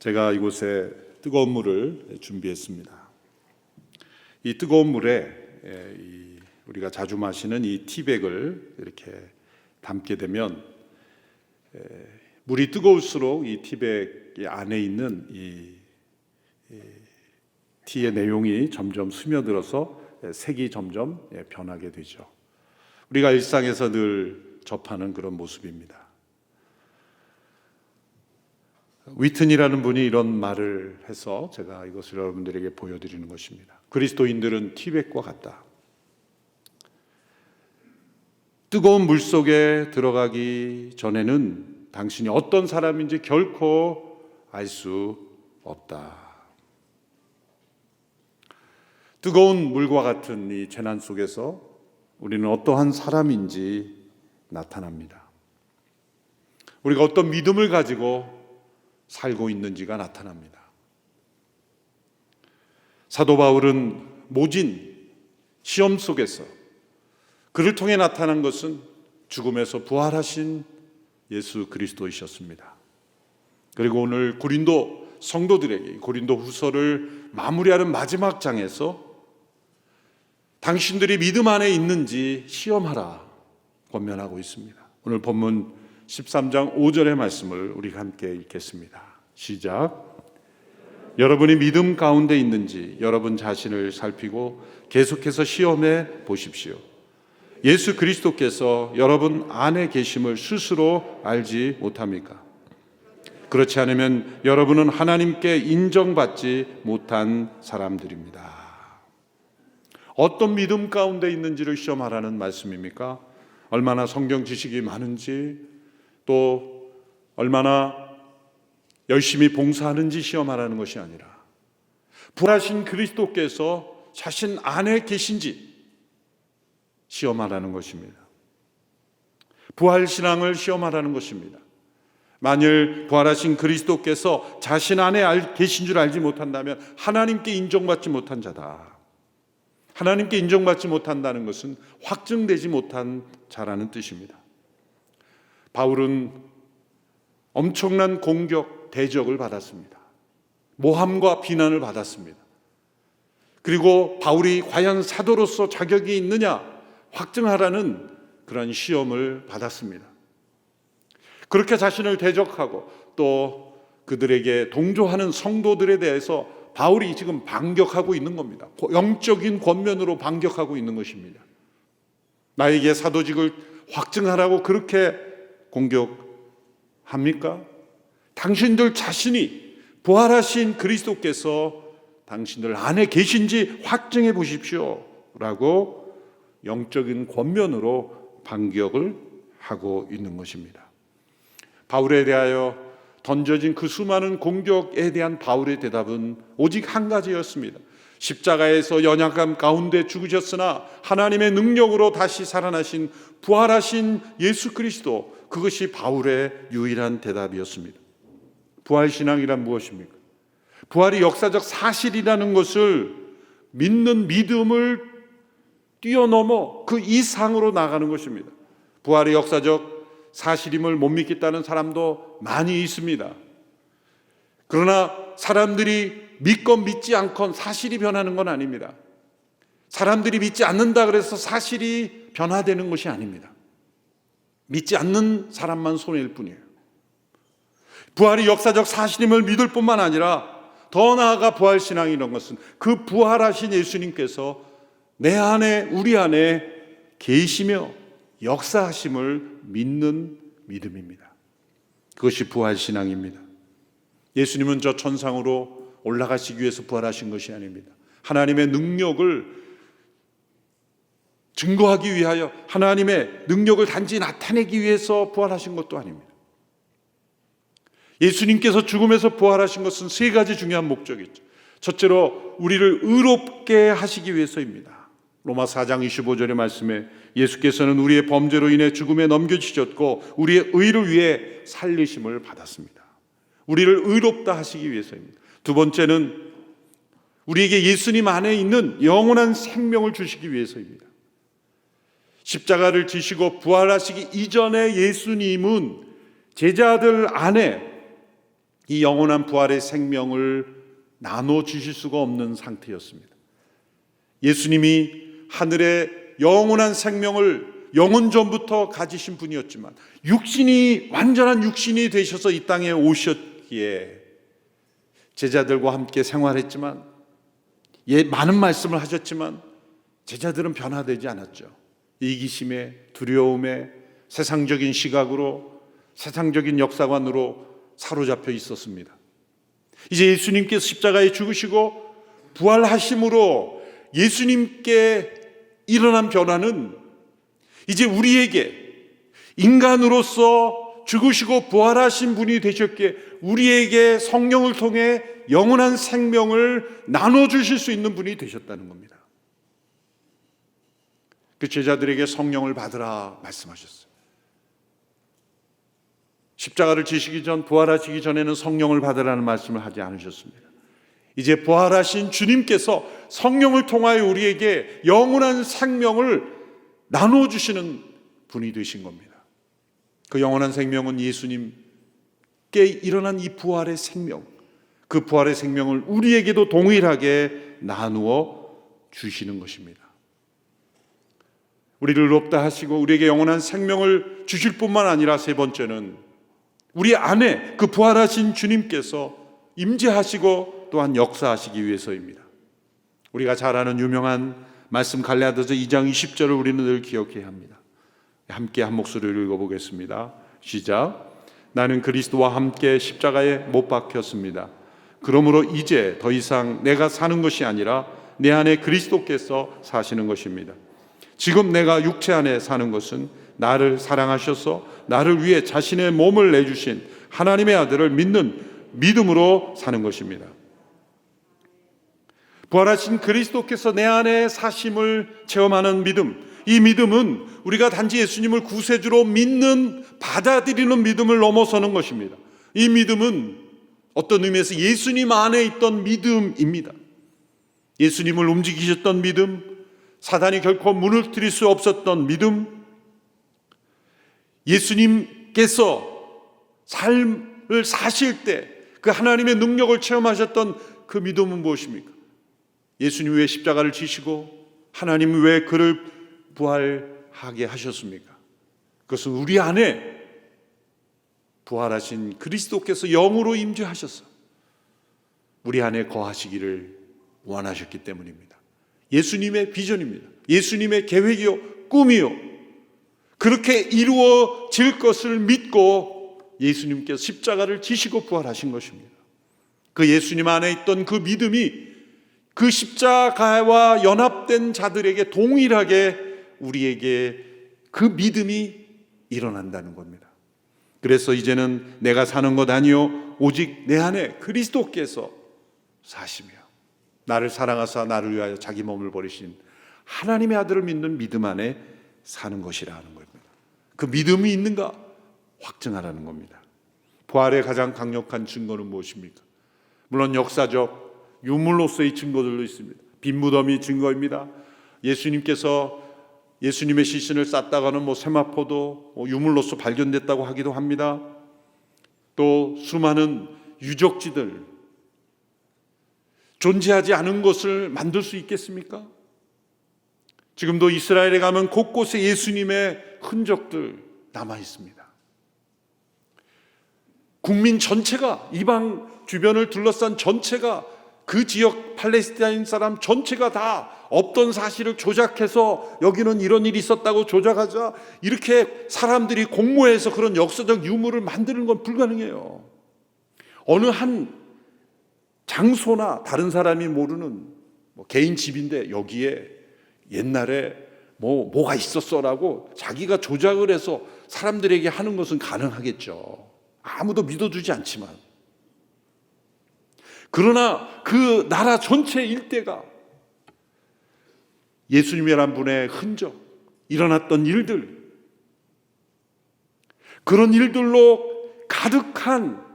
제가 이곳에 뜨거운 물을 준비했습니다. 이 뜨거운 물에 우리가 자주 마시는 이 티백을 이렇게 담게 되면 물이 뜨거울수록 이 티백 안에 있는 이 티의 내용이 점점 스며들어서 색이 점점 변하게 되죠. 우리가 일상에서 늘 접하는 그런 모습입니다. 위튼이라는 분이 이런 말을 해서 제가 이것을 여러분들에게 보여드리는 것입니다. 그리스도인들은 티백과 같다. 뜨거운 물 속에 들어가기 전에는 당신이 어떤 사람인지 결코 알 수 없다. 뜨거운 물과 같은 이 재난 속에서 우리는 어떠한 사람인지 나타납니다. 우리가 어떤 믿음을 가지고 살고 있는지가 나타납니다. 사도 바울은 모진 시험 속에서 그를 통해 나타난 것은 죽음에서 부활하신 예수 그리스도이셨습니다. 그리고 오늘 고린도 성도들에게 고린도 후서를 마무리하는 마지막 장에서 당신들이 믿음 안에 있는지 시험하라 권면하고 있습니다. 오늘 본문 13장 5절의 말씀을 우리가 함께 읽겠습니다. 시작. 여러분이 믿음 가운데 있는지 여러분 자신을 살피고 계속해서 시험해 보십시오. 예수 그리스도께서 여러분 안에 계심을 스스로 알지 못합니까? 그렇지 않으면 여러분은 하나님께 인정받지 못한 사람들입니다. 어떤 믿음 가운데 있는지를 시험하라는 말씀입니까? 얼마나 성경 지식이 많은지, 또 얼마나 열심히 봉사하는지 시험하라는 것이 아니라 부활하신 그리스도께서 자신 안에 계신지 시험하라는 것입니다. 부활신앙을 시험하라는 것입니다. 만일 부활하신 그리스도께서 자신 안에 계신 줄 알지 못한다면 하나님께 인정받지 못한 자다. 하나님께 인정받지 못한다는 것은 확증되지 못한 자라는 뜻입니다. 바울은 엄청난 공격, 대적을 받았습니다. 모함과 비난을 받았습니다. 그리고 바울이 과연 사도로서 자격이 있느냐 확증하라는 그런 시험을 받았습니다. 그렇게 자신을 대적하고 또 그들에게 동조하는 성도들에 대해서 바울이 지금 반격하고 있는 겁니다. 영적인 권면으로 반격하고 있는 것입니다. 나에게 사도직을 확증하라고 그렇게 공격합니까? 당신들 자신이 부활하신 그리스도께서 당신들 안에 계신지 확증해 보십시오 라고 영적인 권면으로 반격을 하고 있는 것입니다. 바울에 대하여 던져진 그 수많은 공격에 대한 바울의 대답은 오직 한 가지였습니다. 십자가에서 연약함 가운데 죽으셨으나 하나님의 능력으로 다시 살아나신 부활하신 예수 그리스도, 그것이 바울의 유일한 대답이었습니다. 부활신앙이란 무엇입니까? 부활이 역사적 사실이라는 것을 믿는 믿음을 뛰어넘어 그 이상으로 나가는 것입니다. 부활이 역사적 사실임을 못 믿겠다는 사람도 많이 있습니다. 그러나 사람들이 믿건 믿지 않건 사실이 변하는 건 아닙니다. 사람들이 믿지 않는다 그래서 사실이 변화되는 것이 아닙니다. 믿지 않는 사람만 손해일 뿐이에요. 부활이 역사적 사실임을 믿을 뿐만 아니라 더 나아가 부활신앙이라는 것은 그 부활하신 예수님께서 내 안에 우리 안에 계시며 역사하심을 믿는 믿음입니다. 그것이 부활신앙입니다. 예수님은 저 천상으로 올라가시기 위해서 부활하신 것이 아닙니다. 하나님의 능력을 증거하기 위하여, 하나님의 능력을 단지 나타내기 위해서 부활하신 것도 아닙니다. 예수님께서 죽음에서 부활하신 것은 세 가지 중요한 목적이 있죠. 첫째로 우리를 의롭게 하시기 위해서입니다. 로마 4장 25절의 말씀에 예수께서는 우리의 범죄로 인해 죽음에 넘겨지셨고 우리의 의를 위해 살리심을 받았습니다. 우리를 의롭다 하시기 위해서입니다. 두 번째는 우리에게 예수님 안에 있는 영원한 생명을 주시기 위해서입니다. 십자가를 지시고 부활하시기 이전에 예수님은 제자들 안에 이 영원한 부활의 생명을 나눠 주실 수가 없는 상태였습니다. 예수님이 하늘의 영원한 생명을 영원 전부터 가지신 분이었지만 완전한 육신이 되셔서 이 땅에 오셨기에 제자들과 함께 생활했지만 많은 말씀을 하셨지만 제자들은 변화되지 않았죠. 이기심에, 두려움에, 세상적인 시각으로, 세상적인 역사관으로 사로잡혀 있었습니다. 이제 예수님께서 십자가에 죽으시고 부활하심으로 예수님께 일어난 변화는 이제 우리에게 인간으로서 죽으시고 부활하신 분이 되셨기에 우리에게 성령을 통해 영원한 생명을 나눠주실 수 있는 분이 되셨다는 겁니다. 그 제자들에게 성령을 받으라 말씀하셨어요. 십자가를 지시기 전, 부활하시기 전에는 성령을 받으라는 말씀을 하지 않으셨습니다. 이제 부활하신 주님께서 성령을 통하여 우리에게 영원한 생명을 나눠주시는 분이 되신 겁니다. 그 영원한 생명은 예수님께 일어난 이 부활의 생명, 그 부활의 생명을 우리에게도 동일하게 나누어 주시는 것입니다. 우리를 의롭다 하시고 우리에게 영원한 생명을 주실 뿐만 아니라 세 번째는 우리 안에 그 부활하신 주님께서 임재하시고 또한 역사하시기 위해서입니다. 우리가 잘 아는 유명한 말씀 갈라디아서 2장 20절을 우리는 늘 기억해야 합니다. 함께 한 목소리로 읽어보겠습니다. 시작. 나는 그리스도와 함께 십자가에 못 박혔습니다. 그러므로 이제 더 이상 내가 사는 것이 아니라 내 안에 그리스도께서 사시는 것입니다. 지금 내가 육체 안에 사는 것은 나를 사랑하셔서 나를 위해 자신의 몸을 내주신 하나님의 아들을 믿는 믿음으로 사는 것입니다. 부활하신 그리스도께서 내 안에 사심을 체험하는 믿음, 이 믿음은 우리가 단지 예수님을 구세주로 믿는, 받아들이는 믿음을 넘어서는 것입니다. 이 믿음은 어떤 의미에서 예수님 안에 있던 믿음입니다. 예수님을 움직이셨던 믿음, 사단이 결코 무너뜨릴 수 없었던 믿음, 예수님께서 삶을 사실 때 그 하나님의 능력을 체험하셨던 그 믿음은 무엇입니까? 예수님 왜 십자가를 지시고 하나님은 왜 그를 부활하게 하셨습니까? 그것은 우리 안에 부활하신 그리스도께서 영으로 임재하셔서 우리 안에 거하시기를 원하셨기 때문입니다. 예수님의 비전입니다. 예수님의 계획이요, 꿈이요. 그렇게 이루어질 것을 믿고 예수님께서 십자가를 지시고 부활하신 것입니다. 그 예수님 안에 있던 그 믿음이 그 십자가와 연합된 자들에게 동일하게 우리에게 그 믿음이 일어난다는 겁니다. 그래서 이제는 내가 사는 것 아니요 오직 내 안에 그리스도께서 사시며 나를 사랑하사 나를 위하여 자기 몸을 버리신 하나님의 아들을 믿는 믿음 안에 사는 것이라는 겁니다. 그 믿음이 있는가 확증하라는 겁니다. 부활의 가장 강력한 증거는 무엇입니까? 물론 역사적 유물로서의 증거들도 있습니다. 빈 무덤이 증거입니다. 예수님께서 예수님의 시신을 쌌다가는 세마포도 유물로서 발견됐다고 하기도 합니다. 또 수많은 유적지들, 존재하지 않은 것을 만들 수 있겠습니까? 지금도 이스라엘에 가면 곳곳에 예수님의 흔적들 남아 있습니다. 국민 전체가, 이방 주변을 둘러싼 전체가, 그 지역 팔레스타인 사람 전체가 다 없던 사실을 조작해서 여기는 이런 일이 있었다고 조작하자 이렇게 사람들이 공모해서 그런 역사적 유물을 만드는 건 불가능해요. 어느 한 장소나 다른 사람이 모르는 개인 집인데 여기에 옛날에 뭐가 있었어라고 자기가 조작을 해서 사람들에게 하는 것은 가능하겠죠. 아무도 믿어주지 않지만. 그러나 그 나라 전체 일대가 예수님이란 분의 흔적, 일어났던 일들, 그런 일들로 가득한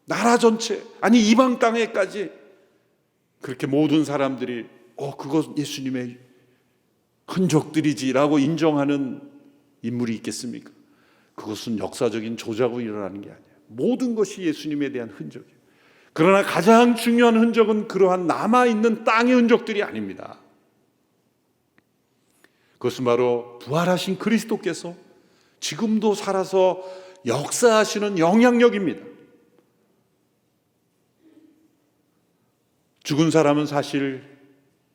나라 전체, 아니 이방 땅에까지 그렇게 모든 사람들이 그것 예수님의 흔적들이지라고 인정하는 인물이 있겠습니까? 그것은 역사적인 조작으로 일어나는 게 아니에요. 모든 것이 예수님에 대한 흔적이에요. 그러나 가장 중요한 흔적은 그러한 남아있는 땅의 흔적들이 아닙니다. 그것은 바로 부활하신 그리스도께서 지금도 살아서 역사하시는 영향력입니다. 죽은 사람은 사실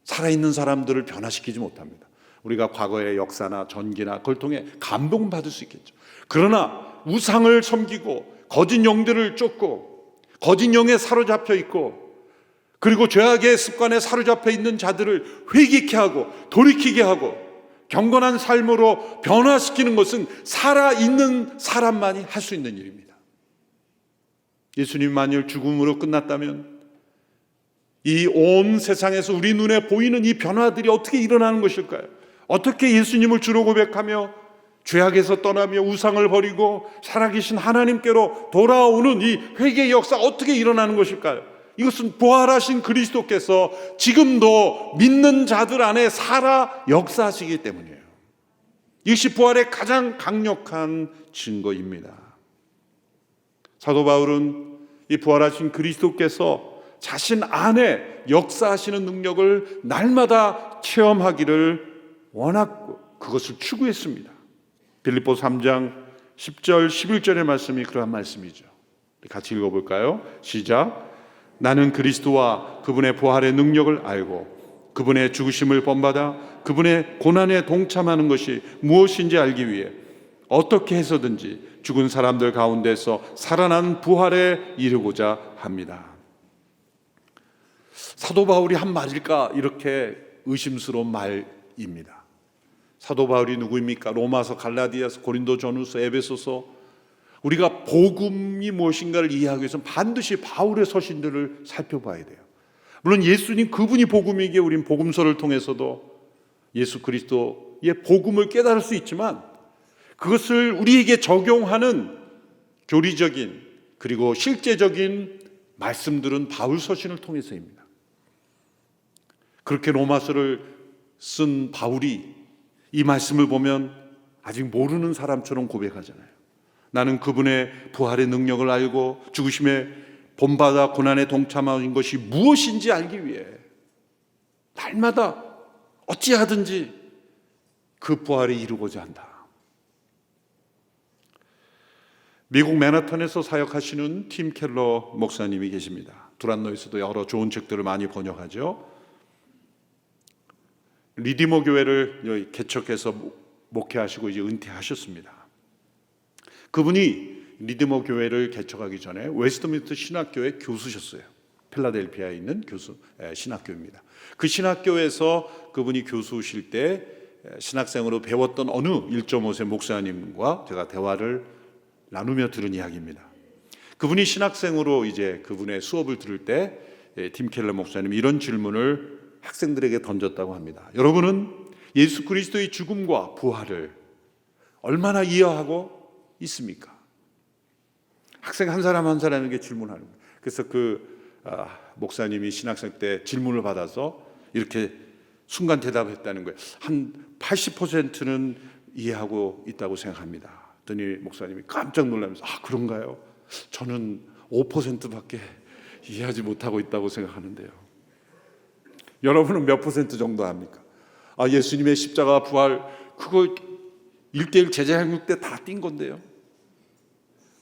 살아있는 사람들을 변화시키지 못합니다. 우리가 과거의 역사나 전기나 그걸 통해 감동받을 수 있겠죠. 그러나 우상을 섬기고 거짓 영들을 쫓고 거짓 영에 사로잡혀 있고 그리고 죄악의 습관에 사로잡혀 있는 자들을 회개케 하고 돌이키게 하고 경건한 삶으로 변화시키는 것은 살아있는 사람만이 할 수 있는 일입니다. 예수님 만일 죽음으로 끝났다면 이 온 세상에서 우리 눈에 보이는 이 변화들이 어떻게 일어나는 것일까요? 어떻게 예수님을 주로 고백하며 죄악에서 떠나며 우상을 버리고 살아계신 하나님께로 돌아오는 이 회개의 역사가 어떻게 일어나는 것일까요? 이것은 부활하신 그리스도께서 지금도 믿는 자들 안에 살아 역사하시기 때문이에요. 이것이 부활의 가장 강력한 증거입니다. 사도 바울은 이 부활하신 그리스도께서 자신 안에 역사하시는 능력을 날마다 체험하기를 원했고 그것을 추구했습니다. 빌립보 3장 10절 11절의 말씀이 그러한 말씀이죠. 같이 읽어볼까요? 시작. 나는 그리스도와 그분의 부활의 능력을 알고 그분의 죽으심을 본받아 그분의 고난에 동참하는 것이 무엇인지 알기 위해 어떻게 해서든지 죽은 사람들 가운데서 살아난 부활에 이르고자 합니다. 사도 바울이 한 말일까? 이렇게 의심스러운 말입니다. 사도 바울이 누구입니까? 로마서, 갈라디아서, 고린도 전후서, 에베소서. 우리가 복음이 무엇인가를 이해하기 위해서는 반드시 바울의 서신들을 살펴봐야 돼요. 물론 예수님 그분이 복음이기에 우린 복음서를 통해서도 예수 그리스도의 복음을 깨달을 수 있지만 그것을 우리에게 적용하는 교리적인 그리고 실제적인 말씀들은 바울 서신을 통해서입니다. 그렇게 로마서를 쓴 바울이 이 말씀을 보면 아직 모르는 사람처럼 고백하잖아요. 나는 그분의 부활의 능력을 알고 죽으심에 본받아 고난에 동참하는 것이 무엇인지 알기 위해 날마다 어찌하든지 그 부활에 이루고자 한다. 미국 맨하탄에서 사역하시는 팀 켈러 목사님이 계십니다. 두란노에서도 여러 좋은 책들을 많이 번역하죠. 리디머 교회를 개척해서 목회하시고 이제 은퇴하셨습니다. 그분이 리디머 교회를 개척하기 전에 웨스트민스터 신학교의 교수셨어요. 필라델피아에 있는 신학교입니다. 그 신학교에서 그분이 교수실 때 신학생으로 배웠던 어느 1.5세 목사님과 제가 대화를 나누며 들은 이야기입니다. 그분이 신학생으로 이제 그분의 수업을 들을 때 팀 켈러 목사님이 이런 질문을 학생들에게 던졌다고 합니다. 여러분은 예수 그리스도의 죽음과 부활을 얼마나 이해하고 있습니까? 학생 한 사람 한 사람에게 질문하는 거예요. 그래서 목사님이 신학생 때 질문을 받아서 이렇게 순간 대답했다는 거예요. 한 80%는 이해하고 있다고 생각합니다. 그랬더니 목사님이 깜짝 놀라면서 그런가요? 저는 5%밖에 이해하지 못하고 있다고 생각하는데요. 여러분은 몇 퍼센트 정도 합니까? 예수님의 십자가 부활 그거 1:1 제자형육 때 다 띈 건데요.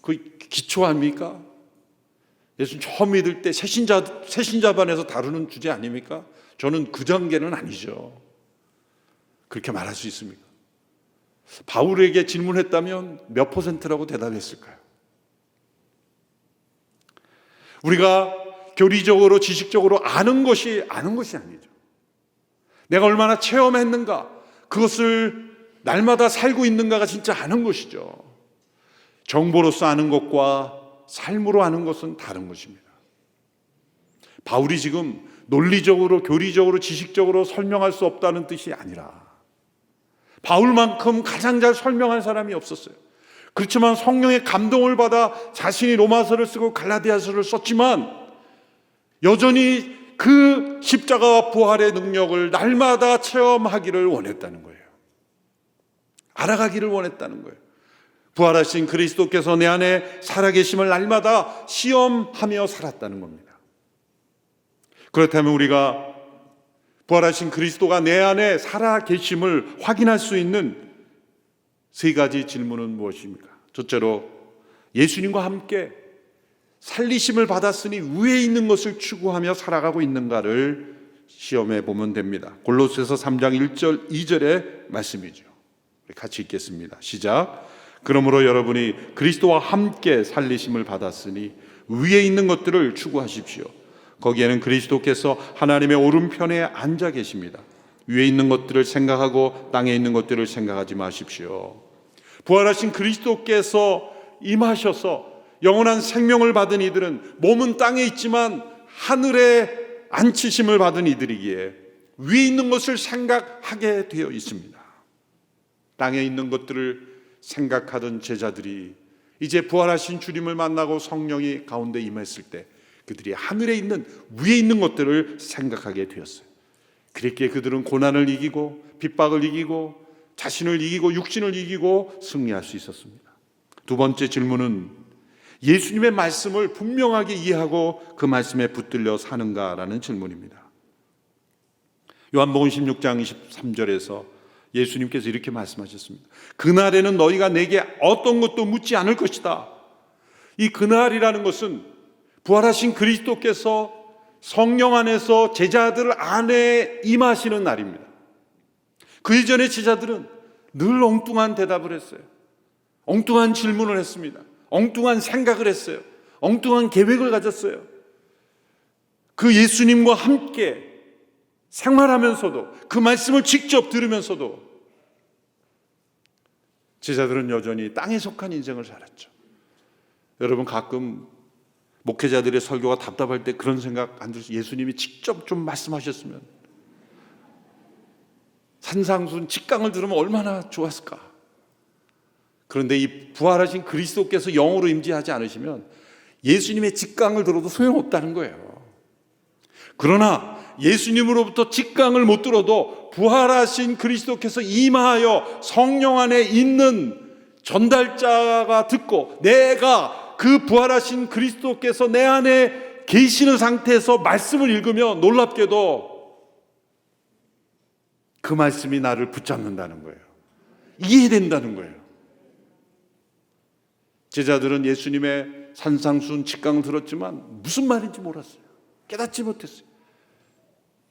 그 기초 아닙니까? 예수님 처음 믿을 때 새신자반에서 다루는 주제 아닙니까? 저는 그 단계는 아니죠. 그렇게 말할 수 있습니까? 바울에게 질문했다면 몇 퍼센트라고 대답했을까요? 우리가 교리적으로 지식적으로 아는 것이 아니죠. 내가 얼마나 체험했는가, 그것을 날마다 살고 있는가가 진짜 아는 것이죠. 정보로서 아는 것과 삶으로 아는 것은 다른 것입니다. 바울이 지금 논리적으로, 교리적으로, 지식적으로 설명할 수 없다는 뜻이 아니라 바울만큼 가장 잘 설명한 사람이 없었어요. 그렇지만 성령의 감동을 받아 자신이 로마서를 쓰고 갈라디아서를 썼지만 여전히 그 십자가와 부활의 능력을 날마다 체험하기를 원했다는 거예요. 알아가기를 원했다는 거예요. 부활하신 그리스도께서 내 안에 살아계심을 날마다 시험하며 살았다는 겁니다. 그렇다면 우리가 부활하신 그리스도가 내 안에 살아 계심을 확인할 수 있는 세 가지 질문은 무엇입니까? 첫째로 예수님과 함께 살리심을 받았으니 위에 있는 것을 추구하며 살아가고 있는가를 시험해 보면 됩니다. 골로새서 3장 1절 2절의 말씀이죠. 같이 읽겠습니다. 시작. 그러므로 여러분이 그리스도와 함께 살리심을 받았으니 위에 있는 것들을 추구하십시오. 거기에는 그리스도께서 하나님의 오른편에 앉아 계십니다. 위에 있는 것들을 생각하고 땅에 있는 것들을 생각하지 마십시오. 부활하신 그리스도께서 임하셔서 영원한 생명을 받은 이들은 몸은 땅에 있지만 하늘에 앉히심을 받은 이들이기에 위에 있는 것을 생각하게 되어 있습니다. 땅에 있는 것들을 생각하던 제자들이 이제 부활하신 주님을 만나고 성령이 가운데 임했을 때 그들이 하늘에 있는 위에 있는 것들을 생각하게 되었어요. 그렇게 그들은 고난을 이기고 핍박을 이기고 자신을 이기고 육신을 이기고 승리할 수 있었습니다. 두 번째 질문은 예수님의 말씀을 분명하게 이해하고 그 말씀에 붙들려 사는가라는 질문입니다. 요한복음 16장 23절에서 예수님께서 이렇게 말씀하셨습니다. 그날에는 너희가 내게 어떤 것도 묻지 않을 것이다. 이 그날이라는 것은 부활하신 그리스도께서 성령 안에서 제자들 안에 임하시는 날입니다. 그 이전의 제자들은 늘 엉뚱한 대답을 했어요. 엉뚱한 질문을 했습니다. 엉뚱한 생각을 했어요. 엉뚱한 계획을 가졌어요. 그 예수님과 함께 생활하면서도 그 말씀을 직접 들으면서도 제자들은 여전히 땅에 속한 인생을 살았죠. 여러분 가끔 목회자들의 설교가 답답할 때 그런 생각 안 들으세요? 예수님이 직접 좀 말씀하셨으면 산상순 직강을 들으면 얼마나 좋았을까. 그런데 이 부활하신 그리스도께서 영으로 임재하지 않으시면 예수님의 직강을 들어도 소용없다는 거예요. 그러나 예수님으로부터 직강을 못 들어도 부활하신 그리스도께서 임하여 성령 안에 있는 전달자가 듣고 내가 그 부활하신 그리스도께서 내 안에 계시는 상태에서 말씀을 읽으면 놀랍게도 그 말씀이 나를 붙잡는다는 거예요. 이해된다는 거예요. 제자들은 예수님의 산상순 직강을 들었지만 무슨 말인지 몰랐어요. 깨닫지 못했어요.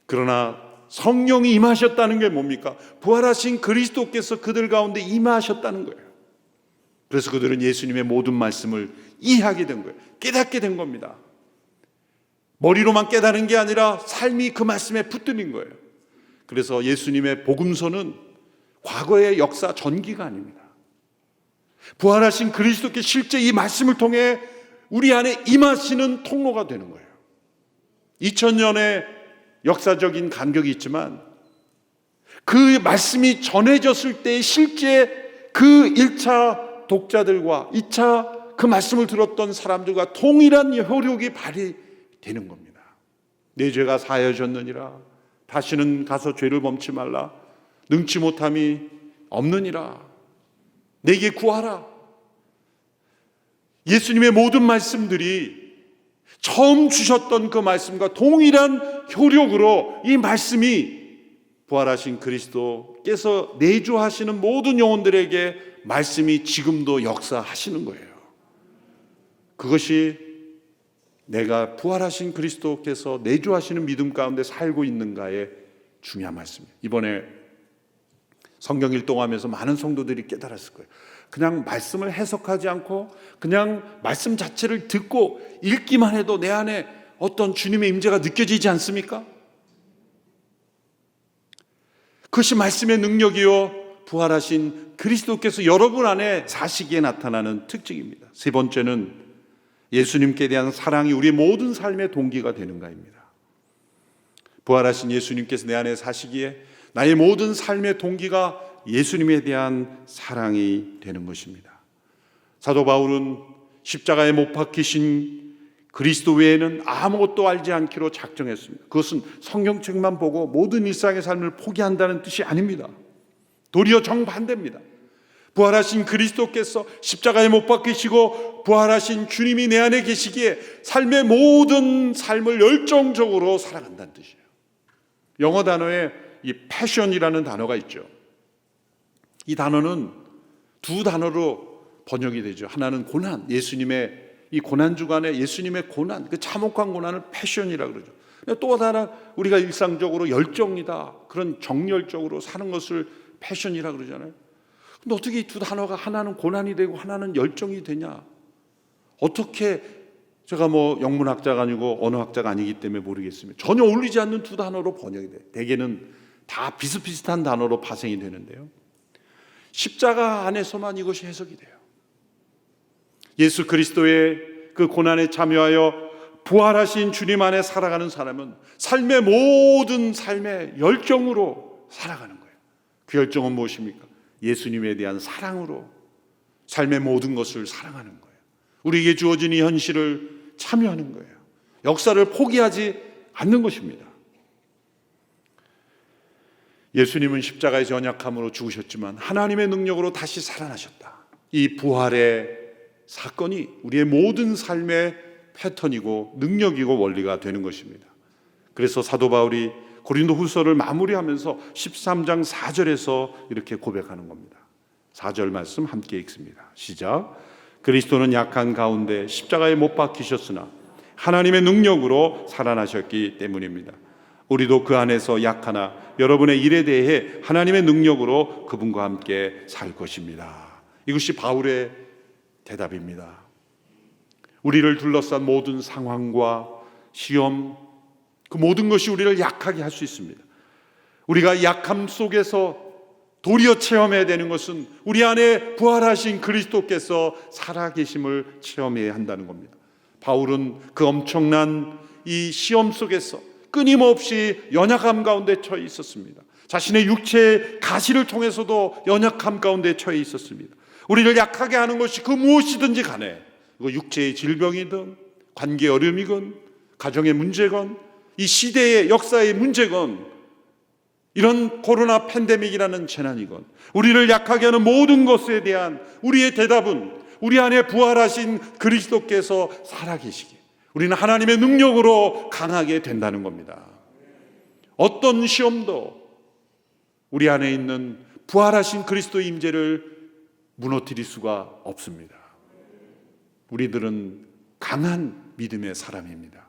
그러나 성령이 임하셨다는 게 뭡니까? 부활하신 그리스도께서 그들 가운데 임하셨다는 거예요. 그래서 그들은 예수님의 모든 말씀을 이해하게 된 거예요. 깨닫게 된 겁니다. 머리로만 깨닫는 게 아니라 삶이 그 말씀에 붙들린 거예요. 그래서 예수님의 복음서는 과거의 역사 전기가 아닙니다. 부활하신 그리스도께 실제 이 말씀을 통해 우리 안에 임하시는 통로가 되는 거예요. 2000년의 역사적인 간격이 있지만 그 말씀이 전해졌을 때 실제 그 1차 독자들과 2차 그 말씀을 들었던 사람들과 동일한 효력이 발휘되는 겁니다. 내 죄가 사하여졌느니라. 다시는 가서 죄를 범치 말라. 능치 못함이 없느니라. 내게 구하라. 예수님의 모든 말씀들이 처음 주셨던 그 말씀과 동일한 효력으로 이 말씀이 부활하신 그리스도께서 내주하시는 모든 영혼들에게 말씀이 지금도 역사하시는 거예요. 그것이 내가 부활하신 그리스도께서 내주하시는 믿음 가운데 살고 있는가의 중요한 말씀이에요. 이번에 성경 일동하면서 많은 성도들이 깨달았을 거예요. 그냥 말씀을 해석하지 않고 그냥 말씀 자체를 듣고 읽기만 해도 내 안에 어떤 주님의 임재가 느껴지지 않습니까? 그것이 말씀의 능력이요 부활하신 그리스도께서 여러분 안에 사시기에 나타나는 특징입니다. 세 번째는 예수님께 대한 사랑이 우리의 모든 삶의 동기가 되는가입니다. 부활하신 예수님께서 내 안에 사시기에 나의 모든 삶의 동기가 예수님에 대한 사랑이 되는 것입니다. 사도 바울은 십자가에 못 박히신 그리스도 외에는 아무것도 알지 않기로 작정했습니다. 그것은 성경책만 보고 모든 일상의 삶을 포기한다는 뜻이 아닙니다. 도리어 정반대입니다. 부활하신 그리스도께서 십자가에 못 박히시고 부활하신 주님이 내 안에 계시기에 삶의 모든 삶을 열정적으로 살아간다는 뜻이에요. 영어 단어에 이 패션이라는 단어가 있죠. 이 단어는 두 단어로 번역이 되죠. 하나는 고난, 예수님의 이 고난 주간에 예수님의 고난, 그 참혹한 고난을 패션이라고 그러죠. 또 하나 우리가 일상적으로 열정이다, 그런 정열적으로 사는 것을 패션이라고 그러잖아요. 근데 어떻게 이 두 단어가 하나는 고난이 되고 하나는 열정이 되냐? 어떻게, 제가 뭐 영문학자가 아니고 언어학자가 아니기 때문에 모르겠습니다. 전혀 어울리지 않는 두 단어로 번역이 돼요. 대개는 다 비슷비슷한 단어로 파생이 되는데요. 십자가 안에서만 이것이 해석이 돼요. 예수 그리스도의 그 고난에 참여하여 부활하신 주님 안에 살아가는 사람은 삶의 모든 삶의 열정으로 살아가는 거예요. 그 열정은 무엇입니까? 예수님에 대한 사랑으로 삶의 모든 것을 사랑하는 거예요. 우리에게 주어진 이 현실을 참여하는 거예요. 역사를 포기하지 않는 것입니다. 예수님은 십자가에서 연약함으로 죽으셨지만 하나님의 능력으로 다시 살아나셨다. 이 부활의 사건이 우리의 모든 삶의 패턴이고 능력이고 원리가 되는 것입니다. 그래서 사도 바울이 고린도 후서를 마무리하면서 13장 4절에서 이렇게 고백하는 겁니다. 4절 말씀 함께 읽습니다. 시작. 그리스도는 약한 가운데 십자가에 못 박히셨으나 하나님의 능력으로 살아나셨기 때문입니다. 우리도 그 안에서 약하나 여러분의 일에 대해 하나님의 능력으로 그분과 함께 살 것입니다. 이것이 바울의 대답입니다. 우리를 둘러싼 모든 상황과 시험, 그 모든 것이 우리를 약하게 할 수 있습니다. 우리가 약함 속에서 도리어 체험해야 되는 것은 우리 안에 부활하신 그리스도께서 살아계심을 체험해야 한다는 겁니다. 바울은 그 엄청난 이 시험 속에서 끊임없이 연약함 가운데 처해 있었습니다. 자신의 육체의 가시를 통해서도 연약함 가운데 처해 있었습니다. 우리를 약하게 하는 것이 그 무엇이든지 간에, 그 육체의 질병이든 관계 어려움이건 가정의 문제건 이 시대의 역사의 문제건 이런 코로나 팬데믹이라는 재난이건 우리를 약하게 하는 모든 것에 대한 우리의 대답은 우리 안에 부활하신 그리스도께서 살아계시기에 우리는 하나님의 능력으로 강하게 된다는 겁니다. 어떤 시험도 우리 안에 있는 부활하신 그리스도의 임재를 무너뜨릴 수가 없습니다. 우리들은 강한 믿음의 사람입니다.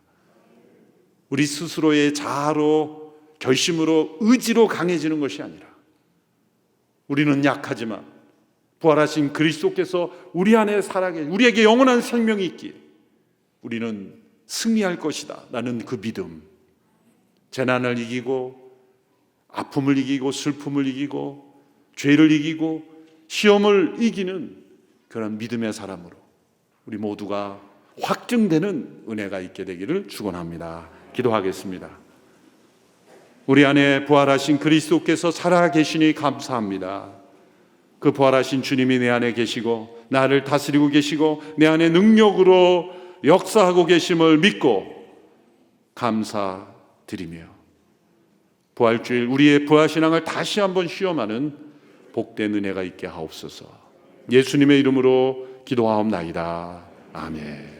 우리 스스로의 자아로, 결심으로, 의지로 강해지는 것이 아니라 우리는 약하지만 부활하신 그리스도께서 우리 안에 살아계, 우리에게 영원한 생명이 있기에 우리는 승리할 것이다 라는 그 믿음, 재난을 이기고 아픔을 이기고 슬픔을 이기고 죄를 이기고 시험을 이기는 그런 믿음의 사람으로 우리 모두가 확증되는 은혜가 있게 되기를 축원합니다. 기도하겠습니다. 우리 안에 부활하신 그리스도께서 살아계시니 감사합니다. 그 부활하신 주님이 내 안에 계시고 나를 다스리고 계시고 내 안에 능력으로 역사하고 계심을 믿고 감사드리며 부활주일 우리의 부활신앙을 다시 한번 시험하는 복된 은혜가 있게 하옵소서. 예수님의 이름으로 기도하옵나이다. 아멘.